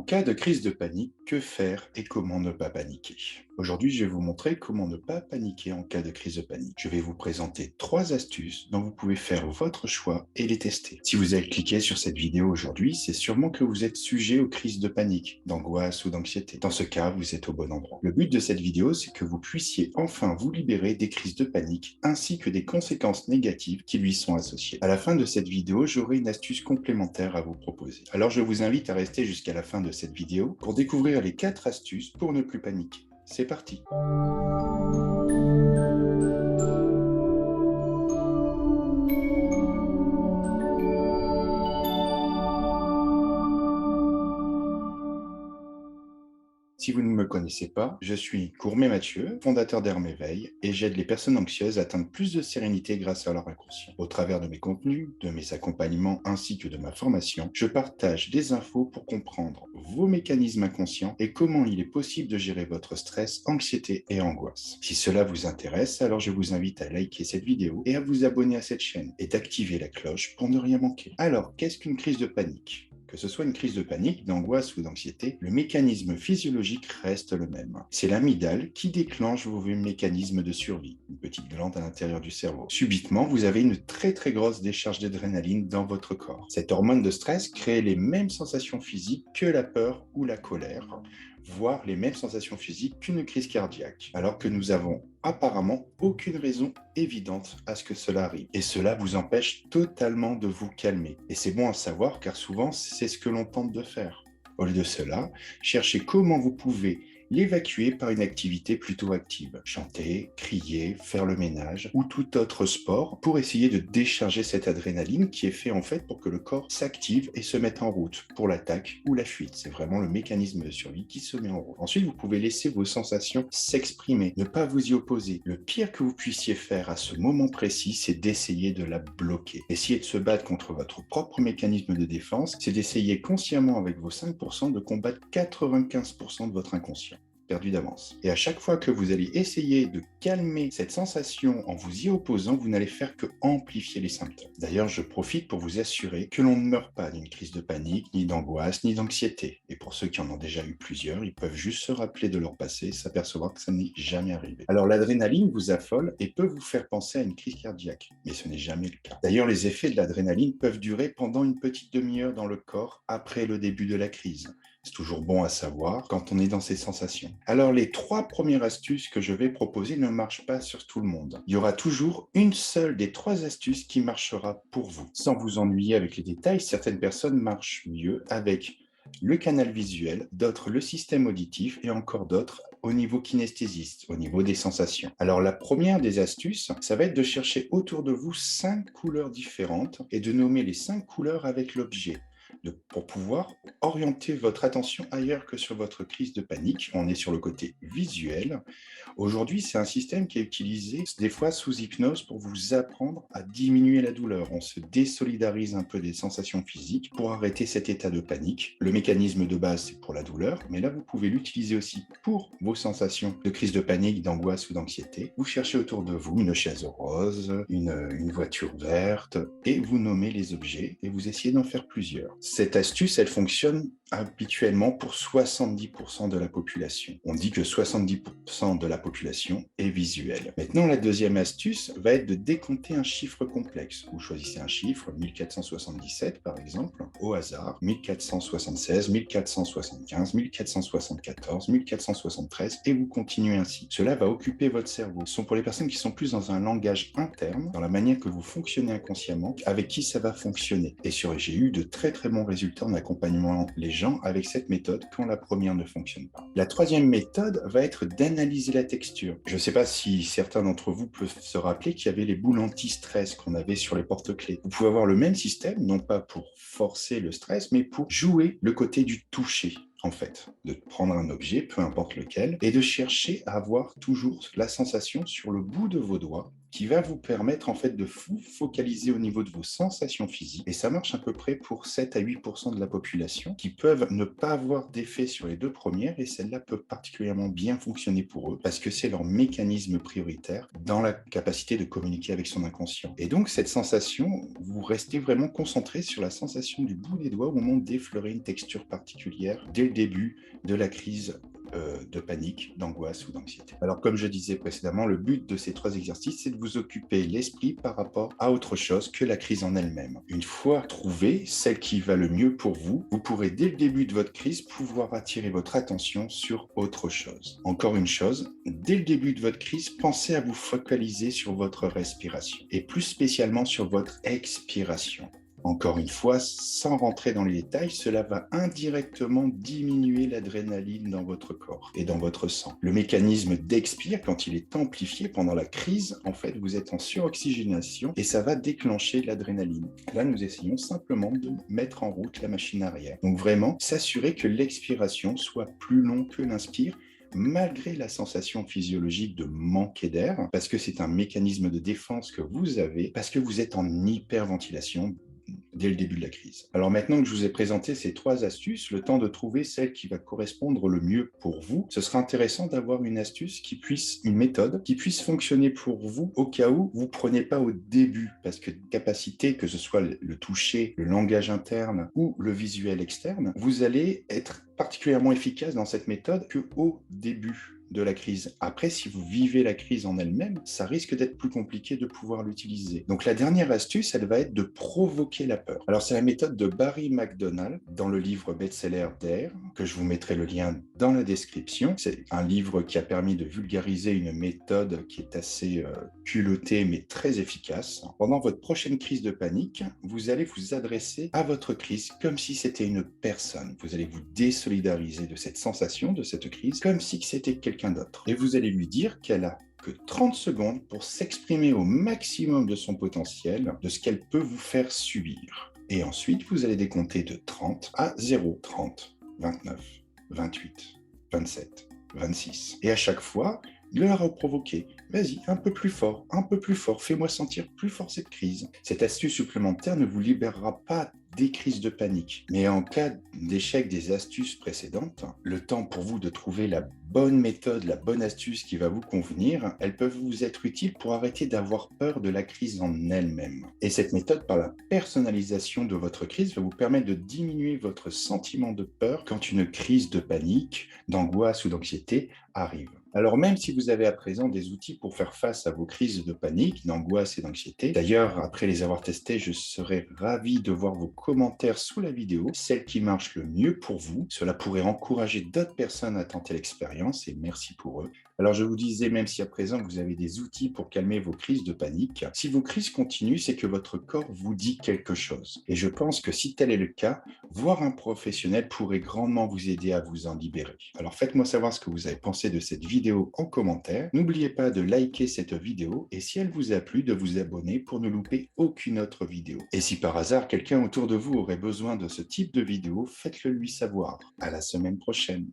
cas de crise de panique, que faire et comment ne pas paniquer? Aujourd'hui, je vais vous montrer comment ne pas paniquer en cas de crise de panique. Je vais vous présenter 3 astuces dont vous pouvez faire votre choix et les tester. Si vous avez cliqué sur cette vidéo aujourd'hui, c'est sûrement que vous êtes sujet aux crises de panique, d'angoisse ou d'anxiété. Dans ce cas, vous êtes au bon endroit. Le but de cette vidéo, c'est que vous puissiez enfin vous libérer des crises de panique ainsi que des conséquences négatives qui lui sont associées. À la fin de cette vidéo, j'aurai une astuce complémentaire à vous proposer. Alors je vous invite à rester jusqu'à la fin de cette vidéo pour découvrir les 4 astuces pour ne plus paniquer. C'est parti! Si vous ne me connaissez pas, je suis Gourmet Mathieu, fondateur d'Herméveil, et j'aide les personnes anxieuses à atteindre plus de sérénité grâce à leur inconscient. Au travers de mes contenus, de mes accompagnements ainsi que de ma formation, je partage des infos pour comprendre vos mécanismes inconscients et comment il est possible de gérer votre stress, anxiété et angoisse. Si cela vous intéresse, alors je vous invite à liker cette vidéo et à vous abonner à cette chaîne et d'activer la cloche pour ne rien manquer. Alors, qu'est-ce qu'une crise de panique ? Que ce soit une crise de panique, d'angoisse ou d'anxiété, le mécanisme physiologique reste le même. C'est l'amygdale qui déclenche vos mécanismes de survie, une petite glande à l'intérieur du cerveau. Subitement, vous avez une très grosse décharge d'adrénaline dans votre corps. Cette hormone de stress crée les mêmes sensations physiques que la peur ou la colère, voire les mêmes sensations physiques qu'une crise cardiaque, alors que nous avons apparemment aucune raison évidente à ce que cela arrive. Et cela vous empêche totalement de vous calmer. Et c'est bon à savoir car souvent c'est ce que l'on tente de faire. Au lieu de cela, cherchez comment vous pouvez l'évacuer par une activité plutôt active. Chanter, crier, faire le ménage ou tout autre sport pour essayer de décharger cette adrénaline qui est fait en fait pour que le corps s'active et se mette en route pour l'attaque ou la fuite. C'est vraiment le mécanisme de survie qui se met en route. Ensuite, vous pouvez laisser vos sensations s'exprimer, ne pas vous y opposer. Le pire que vous puissiez faire à ce moment précis, c'est d'essayer de la bloquer. Essayer de se battre contre votre propre mécanisme de défense, c'est d'essayer consciemment avec vos 5% de combattre 95% de votre inconscient perdu d'avance. Et à chaque fois que vous allez essayer de calmer cette sensation en vous y opposant, vous n'allez faire que amplifier les symptômes. D'ailleurs, je profite pour vous assurer que l'on ne meurt pas d'une crise de panique, ni d'angoisse, ni d'anxiété. Et pour ceux qui en ont déjà eu plusieurs, ils peuvent juste se rappeler de leur passé, s'apercevoir que ça n'est jamais arrivé. Alors l'adrénaline vous affole et peut vous faire penser à une crise cardiaque, mais ce n'est jamais le cas. D'ailleurs, les effets de l'adrénaline peuvent durer pendant une petite demi-heure dans le corps après le début de la crise. C'est toujours bon à savoir quand on est dans ces sensations. Alors, les 3 premières astuces que je vais proposer ne marchent pas sur tout le monde. Il y aura toujours une seule des 3 astuces qui marchera pour vous. Sans vous ennuyer avec les détails, certaines personnes marchent mieux avec le canal visuel, d'autres le système auditif et encore d'autres au niveau kinesthésiste, au niveau des sensations. Alors la première des astuces, ça va être de chercher autour de vous 5 couleurs différentes et de nommer les 5 couleurs avec l'objet. Pour pouvoir orienter votre attention ailleurs que sur votre crise de panique. On est sur le côté visuel. Aujourd'hui, c'est un système qui est utilisé des fois sous hypnose pour vous apprendre à diminuer la douleur. On se désolidarise un peu des sensations physiques pour arrêter cet état de panique. Le mécanisme de base, c'est pour la douleur, mais là, vous pouvez l'utiliser aussi pour vos sensations de crise de panique, d'angoisse ou d'anxiété. Vous cherchez autour de vous une chaise rose, une voiture verte, et vous nommez les objets et vous essayez d'en faire plusieurs. Cette astuce, elle fonctionne habituellement pour 70% de la population. On dit que 70% de la population est visuelle. Maintenant, la deuxième astuce va être de décompter un chiffre complexe. Vous choisissez un chiffre, 1477 par exemple, au hasard, 1476, 1475, 1474, 1473, et vous continuez ainsi. Cela va occuper votre cerveau. Ce sont pour les personnes qui sont plus dans un langage interne, dans la manière que vous fonctionnez inconsciemment, avec qui ça va fonctionner. Et j'ai eu de très bons résultats en accompagnant les gens avec cette méthode quand la première ne fonctionne pas. La troisième méthode va être d'analyser la texture. Je ne sais pas si certains d'entre vous peuvent se rappeler qu'il y avait les boules anti-stress qu'on avait sur les porte-clés. Vous pouvez avoir le même système, non pas pour forcer le stress, mais pour jouer le côté du toucher. En fait, de prendre un objet, peu importe lequel, et de chercher à avoir toujours la sensation sur le bout de vos doigts qui va vous permettre en fait de vous focaliser au niveau de vos sensations physiques. Et ça marche à peu près pour 7 à 8 de la population qui peuvent ne pas avoir d'effet sur les 2 premières et celle-là peut particulièrement bien fonctionner pour eux parce que c'est leur mécanisme prioritaire dans la capacité de communiquer avec son inconscient. Et donc cette sensation, vous restez vraiment concentré sur la sensation du bout des doigts au moment d'effleurer une texture particulière dès le début de la crise de panique, d'angoisse ou d'anxiété. Alors, comme je disais précédemment, le but de ces 3 exercices, c'est de vous occuper l'esprit par rapport à autre chose que la crise en elle-même. Une fois trouvée, celle qui va le mieux pour vous, vous pourrez dès le début de votre crise pouvoir attirer votre attention sur autre chose. Encore une chose, dès le début de votre crise, pensez à vous focaliser sur votre respiration et plus spécialement sur votre expiration. Encore une fois, sans rentrer dans les détails, cela va indirectement diminuer l'adrénaline dans votre corps et dans votre sang. Le mécanisme d'expire, quand il est amplifié pendant la crise, en fait, vous êtes en suroxygénation et ça va déclencher l'adrénaline. Là, nous essayons simplement de mettre en route la machine arrière. Donc vraiment, s'assurer que l'expiration soit plus longue que l'inspire, malgré la sensation physiologique de manquer d'air, parce que c'est un mécanisme de défense que vous avez, parce que vous êtes en hyperventilation dès le début de la crise. Alors maintenant que je vous ai présenté ces 3 astuces, le temps de trouver celle qui va correspondre le mieux pour vous, ce sera intéressant d'avoir une astuce une méthode qui puisse fonctionner pour vous au cas où vous ne prenez pas au début, parce que capacité, que ce soit le toucher, le langage interne ou le visuel externe, vous allez être particulièrement efficace dans cette méthode qu'au début de la crise. Après, si vous vivez la crise en elle-même, ça risque d'être plus compliqué de pouvoir l'utiliser. Donc la dernière astuce, elle va être de provoquer la peur. Alors c'est la méthode de Barry McDonald dans le livre best-seller Dare, que je vous mettrai le lien dans la description. C'est un livre qui a permis de vulgariser une méthode qui est assez culottée mais très efficace. Pendant votre prochaine crise de panique, vous allez vous adresser à votre crise comme si c'était une personne. Vous allez vous désolidariser de cette sensation, de cette crise, comme si c'était quelqu'un d'autre. Et vous allez lui dire qu'elle a que 30 secondes pour s'exprimer au maximum de son potentiel, de ce qu'elle peut vous faire subir. Et ensuite, vous allez décompter de 30 à 0, 30, 29, 28, 27, 26. Et à chaque fois, le reprovoquer. Vas-y, un peu plus fort, fais-moi sentir plus fort cette crise. Cette astuce supplémentaire ne vous libérera pas des crises de panique. Mais en cas d'échec des astuces précédentes, le temps pour vous de trouver la bonne méthode, la bonne astuce qui va vous convenir, elles peuvent vous être utiles pour arrêter d'avoir peur de la crise en elle-même. Et cette méthode, par la personnalisation de votre crise, va vous permettre de diminuer votre sentiment de peur quand une crise de panique, d'angoisse ou d'anxiété arrive. Alors même si vous avez à présent des outils pour faire face à vos crises de panique, d'angoisse et d'anxiété, d'ailleurs après les avoir testés, je serais ravi de voir vos commentaires sous la vidéo, celle qui marche le mieux pour vous. Cela pourrait encourager d'autres personnes à tenter l'expérience et merci pour eux. Alors je vous disais, même si à présent vous avez des outils pour calmer vos crises de panique, si vos crises continuent, c'est que votre corps vous dit quelque chose. Et je pense que si tel est le cas, voir un professionnel pourrait grandement vous aider à vous en libérer. Alors faites-moi savoir ce que vous avez pensé de cette vidéo en commentaire. N'oubliez pas de liker cette vidéo et si elle vous a plu, de vous abonner pour ne louper aucune autre vidéo. Et si par hasard quelqu'un autour de vous aurait besoin de ce type de vidéo, faites-le lui savoir. À la semaine prochaine.